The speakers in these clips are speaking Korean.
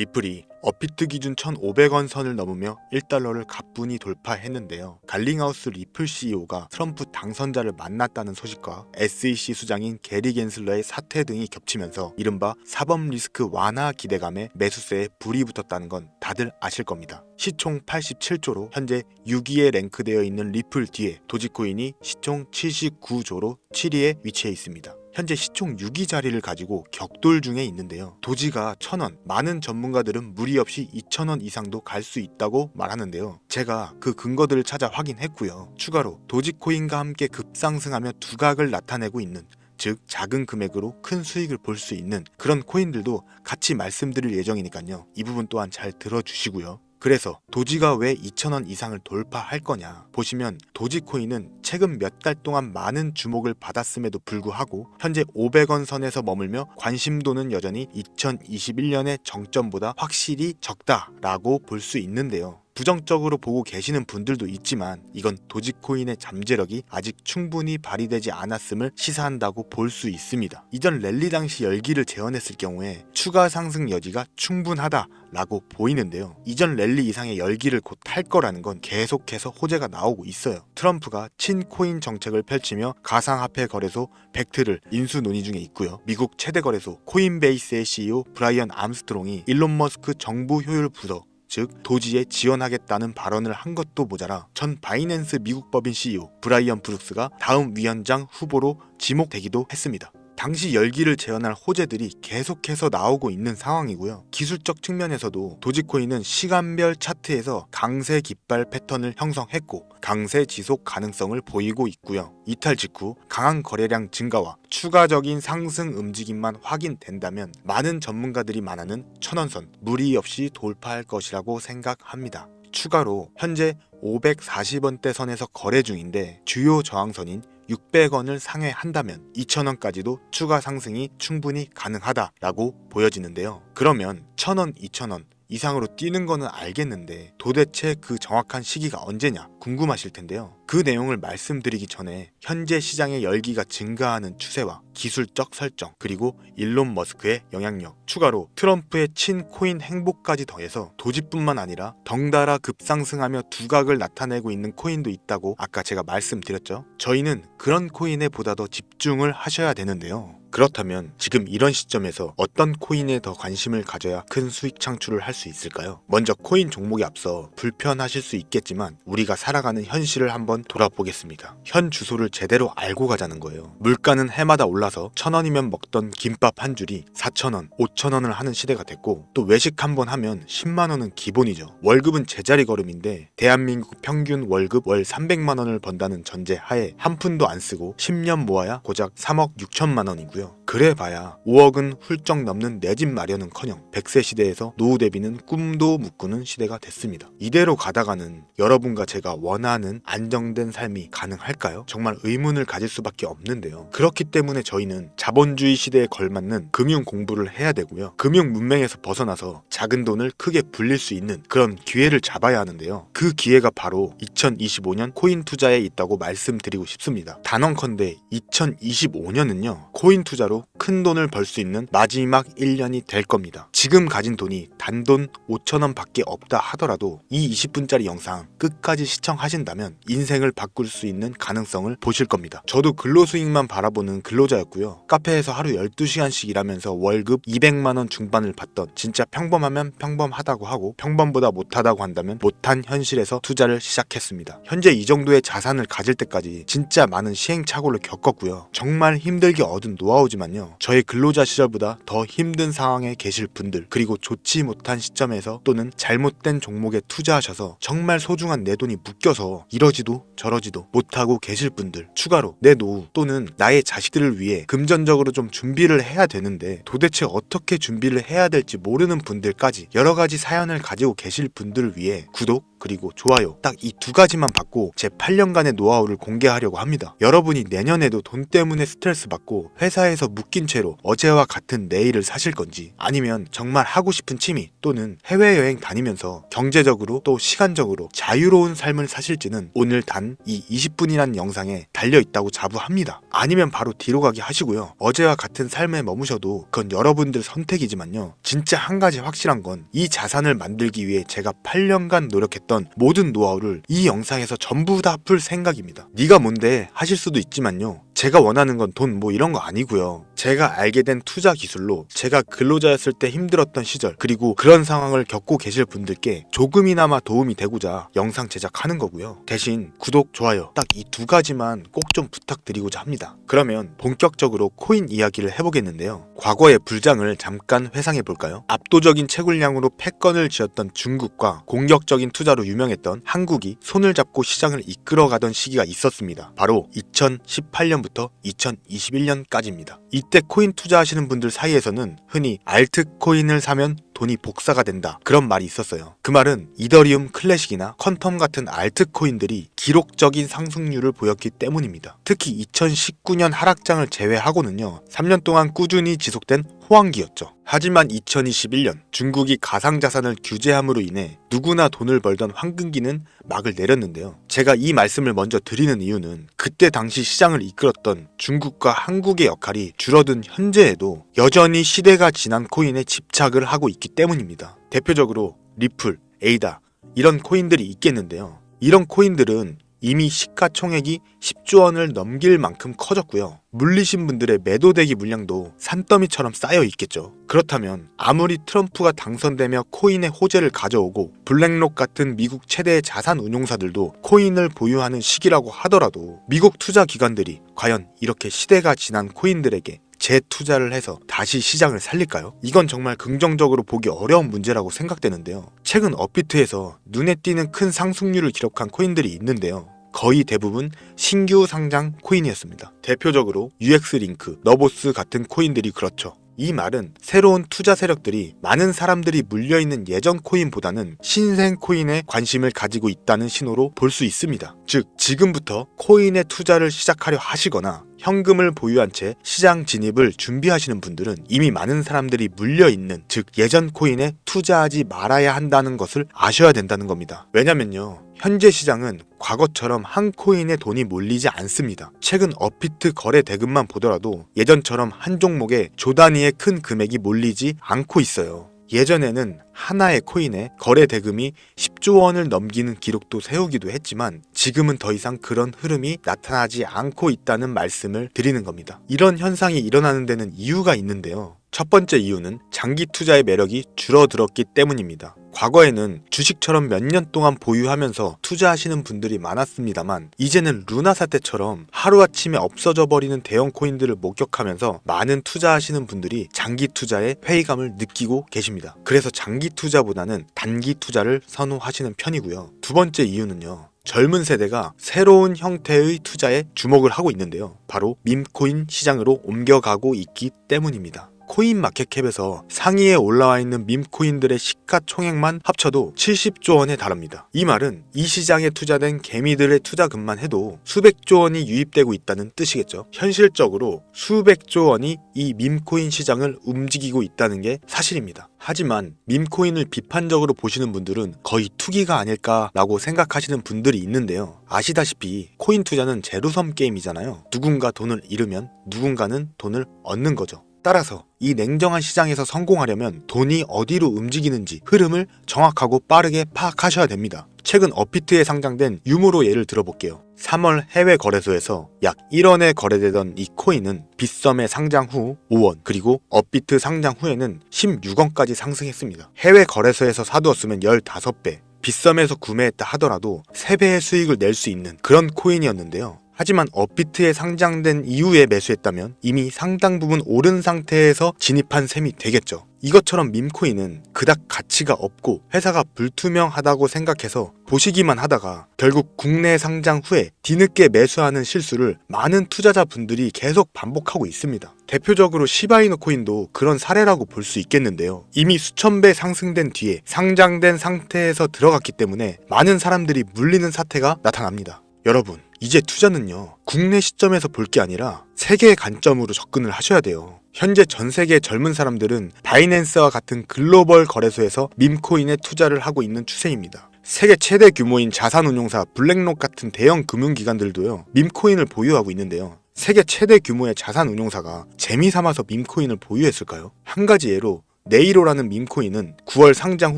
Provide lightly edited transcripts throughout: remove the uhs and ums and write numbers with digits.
리플이 업비트 기준 1,500원 선을 넘으며 1달러를 가뿐히 돌파했는데요. 갈링하우스 리플 CEO가 트럼프 당선자를 만났다는 소식과 SEC 수장인 게리 겐슬러의 사퇴 등이 겹치면서 이른바 사법 리스크 완화 기대감에 매수세에 불이 붙었다는 건 다들 아실 겁니다. 시총 87조로 현재 6위에 랭크되어 있는 리플 뒤에 도지코인이 시총 79조로 7위에 위치해 있습니다. 현재 시총 6위 자리를 가지고 격돌 중에 있는데요. 도지가 1,000원, 많은 전문가들은 무리 없이 2,000원 이상도 갈 수 있다고 말하는데요. 제가 그 근거들을 찾아 확인했고요. 추가로 도지코인과 함께 급상승하며 두각을 나타내고 있는, 즉 작은 금액으로 큰 수익을 볼 수 있는 그런 코인들도 같이 말씀드릴 예정이니까요. 이 부분 또한 잘 들어주시고요. 그래서 도지가 왜 2,000원 이상을 돌파할 거냐 보시면, 도지코인은 최근 몇 달 동안 많은 주목을 받았음에도 불구하고 현재 500원 선에서 머물며 관심도는 여전히 2021년의 정점보다 확실히 적다라고 볼 수 있는데요. 부정적으로 보고 계시는 분들도 있지만 이건 도지코인의 잠재력이 아직 충분히 발휘되지 않았음을 시사한다고 볼 수 있습니다. 이전 랠리 당시 열기를 재현했을 경우에 추가 상승 여지가 충분하다라고 보이는데요. 이전 랠리 이상의 열기를 곧 탈 거라는 건 계속해서 호재가 나오고 있어요. 트럼프가 친코인 정책을 펼치며 가상화폐 거래소 벡트를 인수 논의 중에 있고요. 미국 최대 거래소 코인베이스의 CEO 브라이언 암스트롱이 일론 머스크 정부 효율 부서, 즉 도지에 지원하겠다는 발언을 한 것도 모자라 전 바이낸스 미국 법인 CEO 브라이언 브룩스가 다음 위원장 후보로 지목되기도 했습니다. 당시 열기를 재현할 호재들이 계속해서 나오고 있는 상황이고요. 기술적 측면에서도 도지코인은 시간별 차트에서 강세 깃발 패턴을 형성했고 강세 지속 가능성을 보이고 있고요. 이탈 직후 강한 거래량 증가와 추가적인 상승 움직임만 확인된다면 많은 전문가들이 말하는 1,000원선 무리 없이 돌파할 것이라고 생각합니다. 추가로 현재 540원대 선에서 거래 중인데 주요 저항선인 600원을 상회한다면 2,000원까지도 추가 상승이 충분히 가능하다라고 보여지는데요. 그러면 1,000원, 2,000원 이상으로 뛰는 거는 알겠는데 도대체 그 정확한 시기가 언제냐 궁금하실 텐데요. 그 내용을 말씀드리기 전에 현재 시장의 열기가 증가하는 추세와 기술적 설정, 그리고 일론 머스크의 영향력, 추가로 트럼프의 친코인 행보까지 더해서 도지뿐만 아니라 덩달아 급상승하며 두각을 나타내고 있는 코인도 있다고 아까 제가 말씀드렸죠. 저희는 그런 코인에 보다 더 집중을 하셔야 되는데요. 그렇다면 지금 이런 시점에서 어떤 코인에 더 관심을 가져야 큰 수익 창출을 할 수 있을까요? 먼저 코인 종목에 앞서 불편하실 수 있겠지만 우리가 살아가는 현실을 한번 돌아보겠습니다. 현 주소를 제대로 알고 가자는 거예요. 물가는 해마다 올라서 1,000원이면 먹던 김밥 한 줄이 4,000원, 5,000원을 하는 시대가 됐고, 또 외식 한번 하면 10만 원은 기본이죠. 월급은 제자리 걸음인데 대한민국 평균 월급 월 300만 원을 번다는 전제 하에 한 푼도 안 쓰고 10년 모아야 고작 3억 6천만 원이고요. 그래봐야 5억은 훌쩍 넘는 내 집 마련은커녕 100세 시대에서 노후 대비는 꿈도 못 꾸는 시대가 됐습니다. 이대로 가다가는 여러분과 제가 원하는 안정된 삶이 가능할까요? 정말 의문을 가질 수밖에 없는데요. 그렇기 때문에 저희는 자본주의 시대에 걸맞는 금융 공부를 해야 되고요. 금융 문맹에서 벗어나서 작은 돈을 크게 불릴 수 있는 그런 기회를 잡아야 하는데요. 그 기회가 바로 2025년 코인 투자에 있다고 말씀드리고 싶습니다. 단언컨대 2025년은요 코인 투자로 큰 돈을 벌 수 있는 마지막 1년이 될 겁니다. 지금 가진 돈이 단돈 5,000원 밖에 없다 하더라도 이 20분짜리 영상 끝까지 시청하신다면 인생을 바꿀 수 있는 가능성을 보실 겁니다. 저도 근로수익만 바라보는 근로자였고요. 카페에서 하루 12시간씩 일하면서 월급 200만원 중반을 받던, 진짜 평범하면 평범하다고 하고 평범보다 못하다고 한다면 못한 현실에서 투자를 시작했습니다. 현재 이 정도의 자산을 가질 때까지 진짜 많은 시행착오를 겪었고요. 정말 힘들게 얻은 노하우지만요. 저의 근로자 시절보다 더 힘든 상황에 계실 분들, 그리고 좋지 못한 시점에서 또는 잘못된 종목에 투자하셔서 정말 소중한 내 돈이 묶여서 이러지도 저러지도 못하고 계실 분들, 추가로 내 노후 또는 나의 자식들을 위해 금전적으로 좀 준비를 해야 되는데 도대체 어떻게 준비를 해야 될지 모르는 분들까지 여러 가지 사연을 가지고 계실 분들을 위해 구독 그리고 좋아요 딱 이 두 가지만 받고 제 8년간의 노하우를 공개하려고 합니다. 여러분이 내년에도 돈 때문에 스트레스 받고 회사에서 묶인 채로 어제와 같은 내일을 사실 건지, 아니면 정말 하고 싶은 취미 또는 해외여행 다니면서 경제적으로 또 시간적으로 자유로운 삶을 사실지는 오늘 단 이 20분이란 영상에 달려있다고 자부합니다. 아니면 바로 뒤로 가기 하시고요. 어제와 같은 삶에 머무셔도 그건 여러분들 선택이지만요. 진짜 한 가지 확실한 건 이 자산을 만들기 위해 제가 8년간 노력했던 모든 노하우를 이 영상에서 전부 다 풀 생각입니다. 네가 뭔데 하실 수도 있지만요. 제가 원하는 건 돈 뭐 이런 거 아니고요. 제가 알게 된 투자 기술로 제가 근로자였을 때 힘들었던 시절, 그리고 그런 상황을 겪고 계실 분들께 조금이나마 도움이 되고자 영상 제작하는 거고요. 대신 구독, 좋아요 딱 이 두 가지만 꼭 좀 부탁드리고자 합니다. 그러면 본격적으로 코인 이야기를 해보겠는데요. 과거의 불장을 잠깐 회상해 볼까요? 압도적인 채굴량으로 패권을 쥐었던 중국과 공격적인 투자로 유명했던 한국이 손을 잡고 시장을 이끌어가던 시기가 있었습니다. 바로 2018년부터 2021년까지입니다. 이때 코인 투자하시는 분들 사이에서는 흔히 알트코인을 사면 돈이 복사가 된다, 그런 말이 있었어요. 그 말은 이더리움 클래식이나 퀀텀 같은 알트코인들이 기록적인 상승률을 보였기 때문입니다. 특히 2019년 하락장을 제외하고는요, 3년 동안 꾸준히 지속된 호황기였죠. 하지만 2021년 중국이 가상자산을 규제함으로 인해 누구나 돈을 벌던 황금기는 막을 내렸는데요. 제가 이 말씀을 먼저 드리는 이유는 그때 당시 시장을 이끌었던 중국과 한국의 역할이 줄어든 현재에도 여전히 시대가 지난 코인에 집착을 하고 있기 때문입니다. 대표적으로 리플, 에이다 이런 코인들이 있겠는데요. 이런 코인들은 이미 시가총액이 10조 원을 넘길 만큼 커졌고요. 물리신 분들의 매도대기 물량도 산더미처럼 쌓여 있겠죠. 그렇다면 아무리 트럼프가 당선되며 코인의 호재를 가져오고 블랙록 같은 미국 최대의 자산 운용사들도 코인을 보유하는 시기라고 하더라도 미국 투자 기관들이 과연 이렇게 시대가 지난 코인들에게 재투자를 해서 다시 시장을 살릴까요? 이건 정말 긍정적으로 보기 어려운 문제라고 생각되는데요. 최근 업비트에서 눈에 띄는 큰 상승률을 기록한 코인들이 있는데요. 거의 대부분 신규 상장 코인이었습니다. 대표적으로 UX링크, 너보스 같은 코인들이 그렇죠. 이 말은 새로운 투자 세력들이 많은 사람들이 물려있는 예전 코인보다는 신생 코인에 관심을 가지고 있다는 신호로 볼 수 있습니다. 즉, 지금부터 코인에 투자를 시작하려 하시거나 현금을 보유한 채 시장 진입을 준비하시는 분들은 이미 많은 사람들이 물려있는, 즉 예전 코인에 투자하지 말아야 한다는 것을 아셔야 된다는 겁니다. 왜냐면요, 현재 시장은 과거처럼 한 코인에 돈이 몰리지 않습니다. 최근 업비트 거래 대금만 보더라도 예전처럼 한 종목에 조 단위의 큰 금액이 몰리지 않고 있어요. 예전에는 하나의 코인에 거래 대금이 10조 원을 넘기는 기록도 세우기도 했지만 지금은 더 이상 그런 흐름이 나타나지 않고 있다는 말씀을 드리는 겁니다. 이런 현상이 일어나는 데는 이유가 있는데요. 첫 번째 이유는 장기 투자의 매력이 줄어들었기 때문입니다. 과거에는 주식처럼 몇 년 동안 보유하면서 투자하시는 분들이 많았습니다만 이제는 루나 사태처럼 하루아침에 없어져 버리는 대형 코인들을 목격하면서 많은 투자하시는 분들이 장기 투자에 회의감을 느끼고 계십니다. 그래서 장기 투자보다는 단기 투자를 선호하시는 편이고요. 두 번째 이유는요, 젊은 세대가 새로운 형태의 투자에 주목을 하고 있는데요. 바로 밈코인 시장으로 옮겨가고 있기 때문입니다. 코인마켓캡에서 상위에 올라와 있는 밈코인들의 시가총액만 합쳐도 70조 원에 달합니다. 이 말은 이 시장에 투자된 개미들의 투자금만 해도 수백조 원이 유입되고 있다는 뜻이겠죠. 현실적으로 수백조 원이 이 밈코인 시장을 움직이고 있다는 게 사실입니다. 하지만 밈코인을 비판적으로 보시는 분들은 거의 투기가 아닐까라고 생각하시는 분들이 있는데요. 아시다시피 코인 투자는 제로섬 게임이잖아요. 누군가 돈을 잃으면 누군가는 돈을 얻는 거죠. 따라서 이 냉정한 시장에서 성공하려면 돈이 어디로 움직이는지 흐름을 정확하고 빠르게 파악하셔야 됩니다. 최근 업비트에 상장된 유무로 예를 들어볼게요. 3월 해외 거래소에서 약 1원에 거래되던 이 코인은 빗썸의 상장 후 5원, 그리고 업비트 상장 후에는 16원까지 상승했습니다. 해외 거래소에서 사두었으면 15배, 빗썸에서 구매했다 하더라도 3배의 수익을 낼 수 있는 그런 코인이었는데요. 하지만 업비트에 상장된 이후에 매수했다면 이미 상당 부분 오른 상태에서 진입한 셈이 되겠죠. 이것처럼 밈코인은 그닥 가치가 없고 회사가 불투명하다고 생각해서 보시기만 하다가 결국 국내 상장 후에 뒤늦게 매수하는 실수를 많은 투자자분들이 계속 반복하고 있습니다. 대표적으로 시바이누 코인도 그런 사례라고 볼 수 있겠는데요. 이미 수천 배 상승된 뒤에 상장된 상태에서 들어갔기 때문에 많은 사람들이 물리는 사태가 나타납니다. 여러분, 이제 투자는요, 국내 시점에서 볼 게 아니라 세계의 관점으로 접근을 하셔야 돼요. 현재 전 세계 젊은 사람들은 바이낸스와 같은 글로벌 거래소에서 밈코인에 투자를 하고 있는 추세입니다. 세계 최대 규모인 자산운용사 블랙록 같은 대형 금융기관들도요, 밈코인을 보유하고 있는데요. 세계 최대 규모의 자산운용사가 재미삼아서 밈코인을 보유했을까요? 한 가지 예로 네이로라는 밈코인은 9월 상장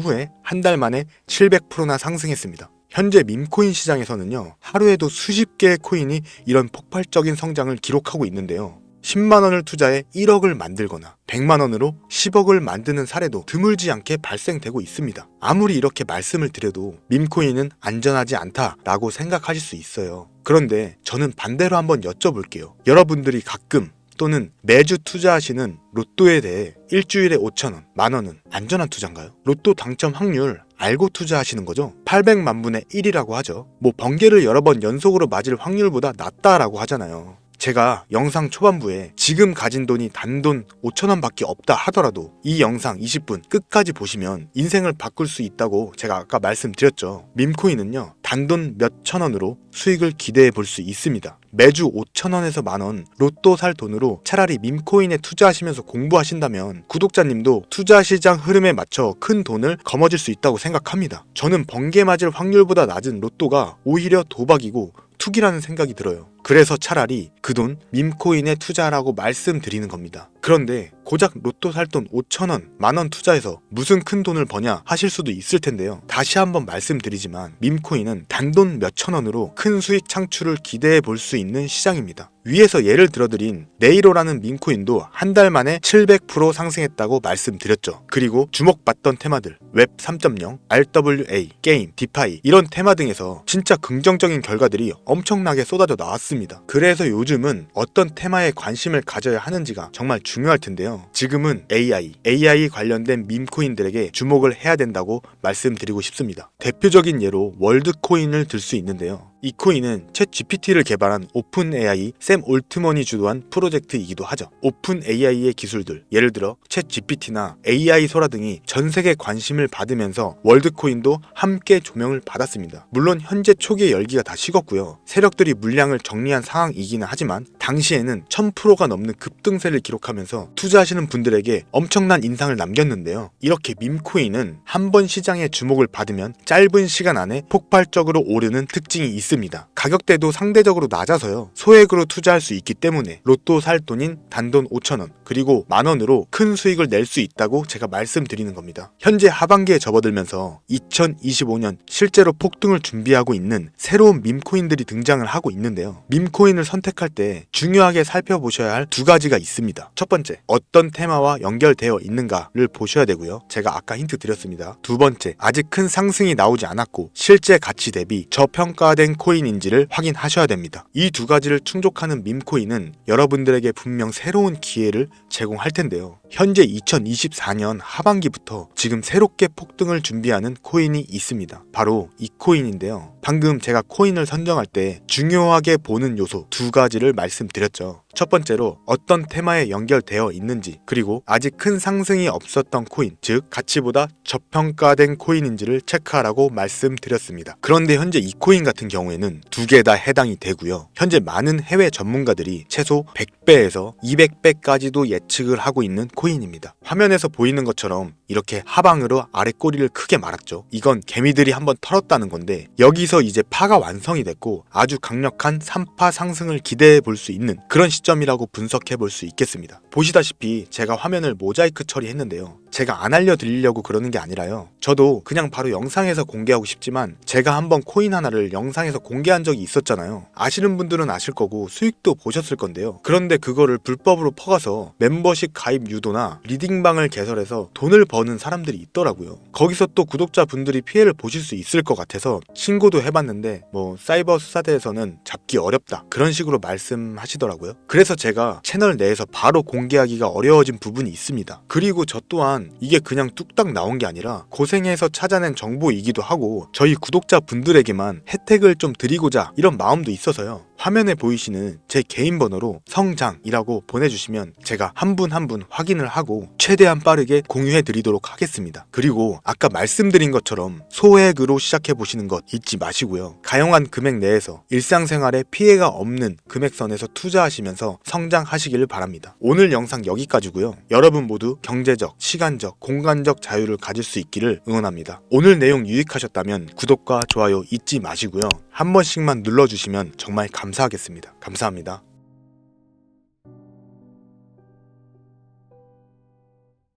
후에 한 달 만에 700%나 상승했습니다. 현재 밈코인 시장에서는요, 하루에도 수십 개의 코인이 이런 폭발적인 성장을 기록하고 있는데요. 10만원을 투자해 1억을 만들거나 100만원으로 10억을 만드는 사례도 드물지 않게 발생되고 있습니다. 아무리 이렇게 말씀을 드려도 밈코인은 안전하지 않다라고 생각하실 수 있어요. 그런데 저는 반대로 한번 여쭤볼게요. 여러분들이 가끔 또는 매주 투자하시는 로또에 대해 일주일에 5천원, 만원은 안전한 투자인가요? 로또 당첨 확률 알고 투자하시는 거죠? 800만 분의 1이라고 하죠. 뭐 번개를 여러 번 연속으로 맞을 확률보다 낫다라고 하잖아요. 제가 영상 초반부에 지금 가진 돈이 단돈 5천원 밖에 없다 하더라도 이 영상 20분 끝까지 보시면 인생을 바꿀 수 있다고 제가 아까 말씀드렸죠. 밈코인은요, 단돈 몇천원으로 수익을 기대해 볼 수 있습니다. 매주 5천원에서 만원 로또 살 돈으로 차라리 밈코인에 투자하시면서 공부하신다면 구독자님도 투자 시장 흐름에 맞춰 큰 돈을 거머쥘 수 있다고 생각합니다. 저는 번개 맞을 확률보다 낮은 로또가 오히려 도박이고 투기라는 생각이 들어요. 그래서 차라리 그 돈 밈코인에 투자하라고 말씀드리는 겁니다. 그런데 고작 로또 살 돈 5천원, 만원 투자해서 무슨 큰 돈을 버냐 하실 수도 있을 텐데요. 다시 한번 말씀드리지만 밈코인은 단돈 몇천원으로 큰 수익 창출을 기대해 볼 수 있는 시장입니다. 위에서 예를 들어드린 네이로라는 밈코인도 한 달 만에 700% 상승했다고 말씀드렸죠. 그리고 주목받던 테마들 웹 3.0, RWA, 게임, 디파이 이런 테마 등에서 진짜 긍정적인 결과들이 엄청나게 쏟아져 나왔습니다. 그래서 요즘은 어떤 테마에 관심을 가져야 하는지가 정말 중요할 텐데요. 지금은 AI 관련된 밈코인들에게 주목을 해야 된다고 말씀드리고 싶습니다. 대표적인 예로 월드코인을 들 수 있는데요. 이 코인은 챗 GPT를 개발한 오픈 AI 샘 올트먼이 주도한 프로젝트이기도 하죠. 오픈 AI의 기술들, 예를 들어 챗 GPT나 AI 소라 등이 전 세계 관심을 받으면서 월드코인도 함께 조명을 받았습니다. 물론 현재 초기의 열기가 다 식었고요. 세력들이 물량을 정리한 상황이기는 하지만 당시에는 1000%가 넘는 급등세를 기록하면서 투자하시는 분들에게 엄청난 인상을 남겼는데요. 이렇게 밈코인은 한 번 시장의 주목을 받으면 짧은 시간 안에 폭발적으로 오르는 특징이 있습니다. 가격대도 상대적으로 낮아서요, 소액으로 투자할 수 있기 때문에 로또 살 돈인 단돈 5천원 그리고 만원으로 큰 수익을 낼 수 있다고 제가 말씀드리는 겁니다. 현재 하반기에 접어들면서 2025년 실제로 폭등을 준비하고 있는 새로운 밈코인들이 등장을 하고 있는데요. 밈코인을 선택할 때 중요하게 살펴보셔야 할 두 가지가 있습니다. 첫 번째, 어떤 테마와 연결되어 있는가를 보셔야 되고요. 제가 아까 힌트 드렸습니다. 두 번째, 아직 큰 상승이 나오지 않았고 실제 가치 대비 저평가된 코인인지를 확인하셔야 됩니다. 이 두 가지를 충족하는 밈코인은 여러분들에게 분명 새로운 기회를 제공할 텐데요. 현재 2024년 하반기부터 지금 새롭게 폭등을 준비하는 코인이 있습니다. 바로 이 코인인데요. 방금 제가 코인을 선정할 때 중요하게 보는 요소 두 가지를 말씀드렸죠. 첫 번째로 어떤 테마에 연결되어 있는지, 그리고 아직 큰 상승이 없었던 코인, 즉 가치보다 저평가된 코인인지를 체크하라고 말씀드렸습니다. 그런데 현재 이 코인 같은 경우에는 두 개 다 해당이 되고요. 현재 많은 해외 전문가들이 최소 100배에서 200배까지도 예측을 하고 있는 코인입니다. 화면에서 보이는 것처럼 이렇게 하방으로 아래 꼬리를 크게 말았죠. 이건 개미들이 한번 털었다는 건데, 여기서 이제 파가 완성이 됐고 아주 강력한 3파 상승을 기대해 볼 수 있는 그런 시점이라고 분석해 볼 수 있겠습니다. 보시다시피 제가 화면을 모자이크 처리했는데요. 제가 안 알려드리려고 그러는 게 아니라요. 저도 그냥 바로 영상에서 공개하고 싶지만 제가 한번 코인 하나를 영상에서 공개한 적이 있었잖아요. 아시는 분들은 아실 거고 수익도 보셨을 건데요. 그런데 그거를 불법으로 퍼가서 멤버십 가입 유도나 리딩방을 개설해서 돈을 버는 사람들이 있더라고요. 거기서 또 구독자분들이 피해를 보실 수 있을 것 같아서 신고도 해봤는데 사이버 수사대에서는 잡기 어렵다 그런 식으로 말씀하시더라고요. 그래서 제가 채널 내에서 바로 공개하기가 어려워진 부분이 있습니다. 그리고 저 또한 이게 그냥 뚝딱 나온 게 아니라 고생 공생에서 찾아낸 정보이기도 하고 저희 구독자분들에게만 혜택을 좀 드리고자 이런 마음도 있어서요. 화면에 보이시는 제 개인 번호로 성장이라고 보내주시면 제가 한 분 한 분 확인을 하고 최대한 빠르게 공유해 드리도록 하겠습니다. 그리고 아까 말씀드린 것처럼 소액으로 시작해 보시는 것 잊지 마시고요. 가용한 금액 내에서 일상생활에 피해가 없는 금액선에서 투자하시면서 성장하시기를 바랍니다. 오늘 영상 여기까지고요. 여러분 모두 경제적, 시간적, 공간적 자유를 가질 수 있기를 응원합니다. 오늘 내용 유익하셨다면 구독과 좋아요 잊지 마시고요. 한 번씩만 눌러주시면 정말 감사하겠습니다. 감사합니다.